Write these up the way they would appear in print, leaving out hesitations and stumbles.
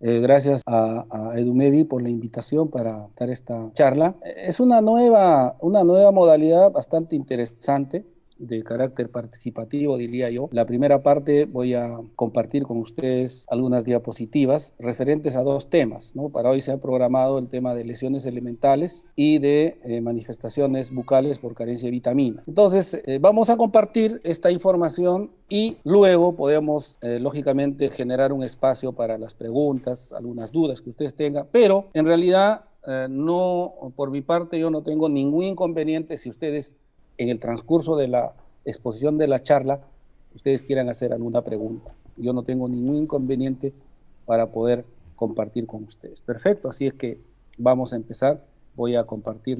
Gracias a Edumedi por la invitación para dar esta charla. Es una nueva modalidad bastante interesante de carácter participativo, diría yo. La primera parte voy a compartir con ustedes algunas diapositivas referentes a dos temas, ¿no? Para hoy se ha programado el tema de lesiones elementales y de manifestaciones bucales por carencia de vitaminas. Entonces, vamos a compartir esta información y luego podemos, lógicamente, generar un espacio para las preguntas, algunas dudas que ustedes tengan, pero en realidad, no, por mi parte, yo no tengo ningún inconveniente si ustedes en el transcurso de la exposición de la charla, ustedes quieran hacer alguna pregunta. Yo no tengo ningún inconveniente para poder compartir con ustedes. Perfecto, así es que vamos a empezar. Voy a compartir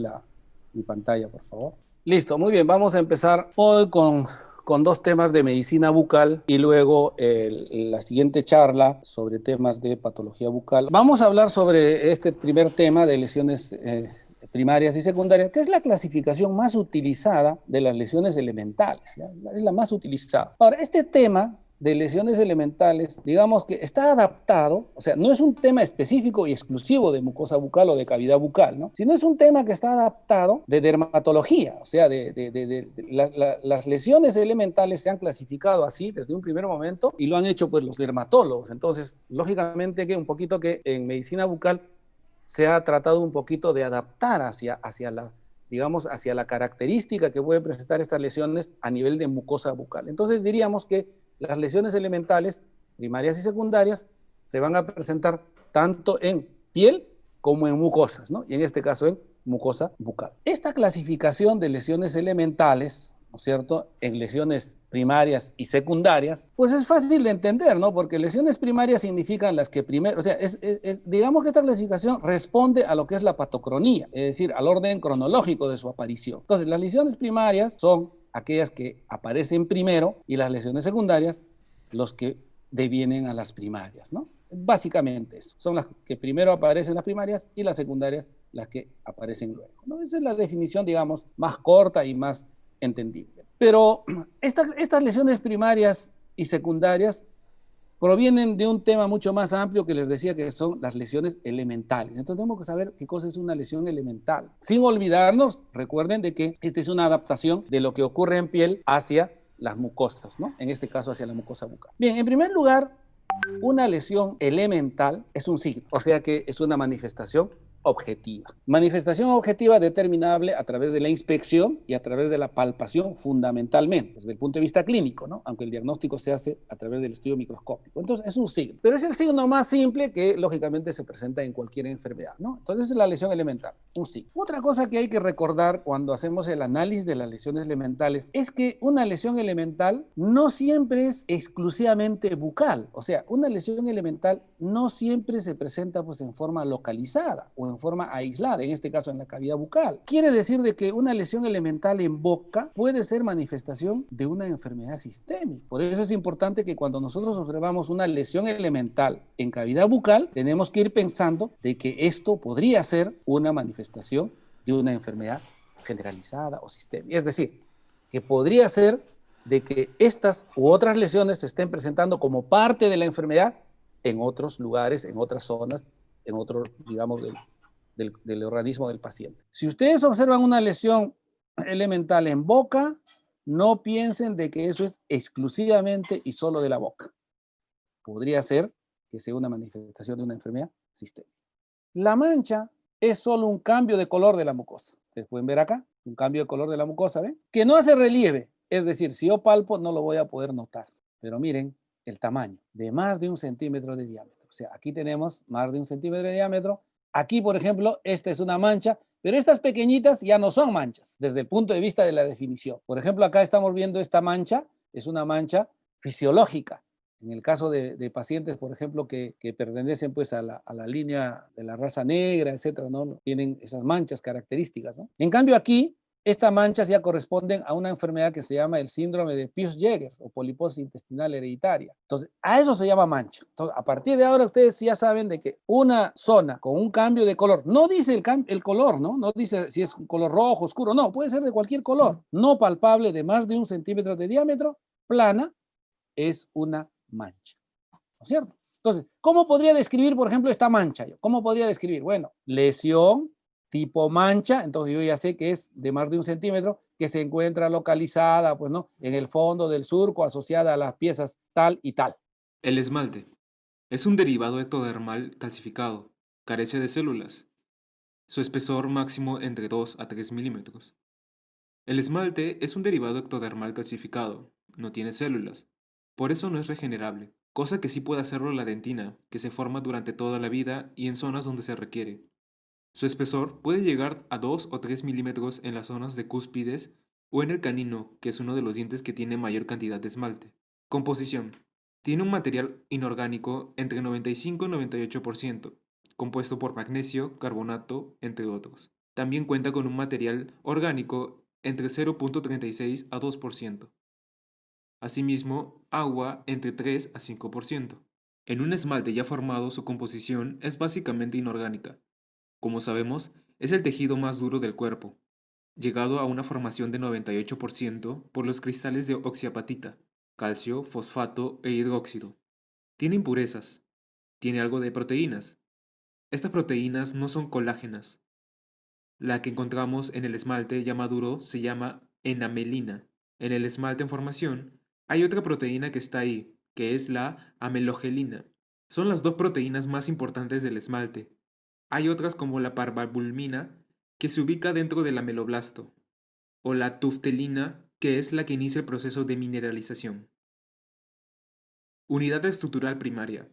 mi pantalla, por favor. Listo, muy bien, vamos a empezar hoy con dos temas de medicina bucal y luego la siguiente charla sobre temas de patología bucal. Vamos a hablar sobre este primer tema de lesiones primarias y secundarias, que es la clasificación más utilizada de las lesiones elementales, ¿ya? Es la más utilizada. Ahora, este tema de lesiones elementales, digamos que está adaptado, o sea, no es un tema específico y exclusivo de mucosa bucal o de cavidad bucal, ¿no? Sino es un tema que está adaptado de dermatología, o sea, las lesiones elementales se han clasificado así desde un primer momento y lo han hecho pues los dermatólogos. Entonces, lógicamente que un poquito que en medicina bucal se ha tratado un poquito de adaptar hacia la característica que pueden presentar estas lesiones a nivel de mucosa bucal. Entonces diríamos que las lesiones elementales, primarias y secundarias, se van a presentar tanto en piel como en mucosas, ¿no? Y en este caso en mucosa bucal. Esta clasificación de lesiones elementales, ¿no es cierto?, en lesiones primarias y secundarias, pues es fácil de entender, ¿no? Porque lesiones primarias significan las que primero, o sea, digamos que esta clasificación responde a lo que es la patocronía, es decir, al orden cronológico de su aparición. Entonces, las lesiones primarias son aquellas que aparecen primero y las lesiones secundarias, los que devienen a las primarias, ¿no? Básicamente eso, son las que primero aparecen las primarias y las secundarias las que aparecen luego, ¿no? Esa es la definición, digamos, más corta y más entendible. Pero estas lesiones primarias y secundarias provienen de un tema mucho más amplio que les decía, que son las lesiones elementales. Entonces tenemos que saber qué cosa es una lesión elemental. Sin olvidarnos, recuerden de que esta es una adaptación de lo que ocurre en piel hacia las mucosas, ¿no? En este caso hacia la mucosa bucal. Bien, en primer lugar, una lesión elemental es un signo, o sea que es una manifestación objetiva. Manifestación objetiva determinable a través de la inspección y a través de la palpación fundamentalmente, desde el punto de vista clínico, ¿no? Aunque el diagnóstico se hace a través del estudio microscópico. Entonces es un signo, pero es el signo más simple que lógicamente se presenta en cualquier enfermedad, ¿no? Entonces es la lesión elemental, un signo. Otra cosa que hay que recordar cuando hacemos el análisis de las lesiones elementales es que una lesión elemental no siempre es exclusivamente bucal, o sea, una lesión elemental no siempre se presenta pues en forma localizada o en forma aislada, en este caso en la cavidad bucal. Quiere decir de que una lesión elemental en boca puede ser manifestación de una enfermedad sistémica. Por eso es importante que cuando nosotros observamos una lesión elemental en cavidad bucal, tenemos que ir pensando de que esto podría ser una manifestación de una enfermedad generalizada o sistémica. Es decir, que podría ser de que estas u otras lesiones se estén presentando como parte de la enfermedad en otros lugares, en otras zonas, en otro, digamos, del organismo del paciente. Si ustedes observan una lesión elemental en boca, no piensen de que eso es exclusivamente y solo de la boca. Podría ser que sea una manifestación de una enfermedad sistémica. La mancha es solo un cambio de color de la mucosa. Ustedes pueden ver acá, un cambio de color de la mucosa, ¿ven? Que no hace relieve. Es decir, si yo palpo no lo voy a poder notar. Pero miren el tamaño, de más de 1 centímetro de diámetro. O sea, aquí tenemos más de 1 centímetro de diámetro. Aquí, por ejemplo, esta es una mancha, pero estas pequeñitas ya no son manchas desde el punto de vista de la definición. Por ejemplo, acá estamos viendo esta mancha, es una mancha fisiológica. En el caso de pacientes, por ejemplo, que pertenecen pues a la línea de la raza negra, etcétera, ¿no? Tienen esas manchas características, ¿no? En cambio aquí, estas manchas ya corresponden a una enfermedad que se llama el síndrome de Peutz-Jeghers o poliposis intestinal hereditaria. Entonces, a eso se llama mancha. Entonces, a partir de ahora ustedes ya saben de que una zona con un cambio de color, no dice el color, ¿no? No dice si es un color rojo, oscuro, no, puede ser de cualquier color, no palpable de más de 1 centímetro de diámetro, plana, es una mancha, ¿no es cierto? Entonces, ¿cómo podría describir, por ejemplo, esta mancha? ¿Cómo podría describir? Bueno, lesión tipo mancha, entonces yo ya sé que es de más de 1 centímetro, que se encuentra localizada, pues, ¿no? En el fondo del surco, asociada a las piezas tal y tal. El esmalte es un derivado ectodermal calcificado, carece de células. Su espesor máximo entre 2 a 3 milímetros. El esmalte es un derivado ectodermal calcificado, no tiene células. Por eso no es regenerable, cosa que sí puede hacerlo la dentina, que se forma durante toda la vida y en zonas donde se requiere. Su espesor puede llegar a 2 o 3 milímetros en las zonas de cúspides o en el canino, que es uno de los dientes que tiene mayor cantidad de esmalte. Composición. Tiene un material inorgánico entre 95 y 98%, compuesto por magnesio, carbonato, entre otros. También cuenta con un material orgánico entre 0,36 a 2%. Asimismo, agua entre 3 a 5%. En un esmalte ya formado, su composición es básicamente inorgánica. Como sabemos, es el tejido más duro del cuerpo, llegado a una formación de 98% por los cristales de oxiapatita, calcio, fosfato e hidróxido. Tiene impurezas, tiene algo de proteínas. Estas proteínas no son colágenas. La que encontramos en el esmalte ya maduro se llama enamelina. En el esmalte en formación hay otra proteína que está ahí, que es la amelogelina. Son las dos proteínas más importantes del esmalte. Hay otras como la parvalbulmina, que se ubica dentro del ameloblasto, o la tuftelina, que es la que inicia el proceso de mineralización. Unidad estructural primaria.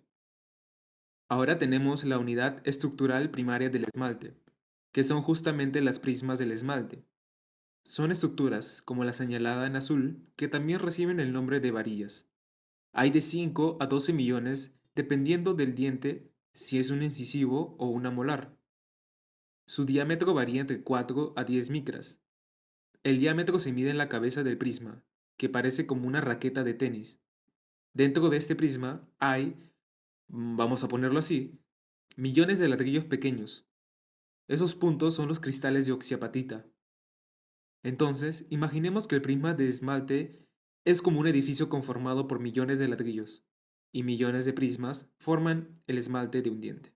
Ahora tenemos la unidad estructural primaria del esmalte, que son justamente las prismas del esmalte. Son estructuras, como la señalada en azul, que también reciben el nombre de varillas. Hay de 5 a 12 millones dependiendo del diente si es un incisivo o una molar. Su diámetro varía entre 4 a 10 micras. El diámetro se mide en la cabeza del prisma, que parece como una raqueta de tenis. Dentro de este prisma hay, vamos a ponerlo así, millones de ladrillos pequeños. Esos puntos son los cristales de oxiapatita. Entonces, imaginemos que el prisma de esmalte es como un edificio conformado por millones de ladrillos, y millones de prismas forman el esmalte de un diente.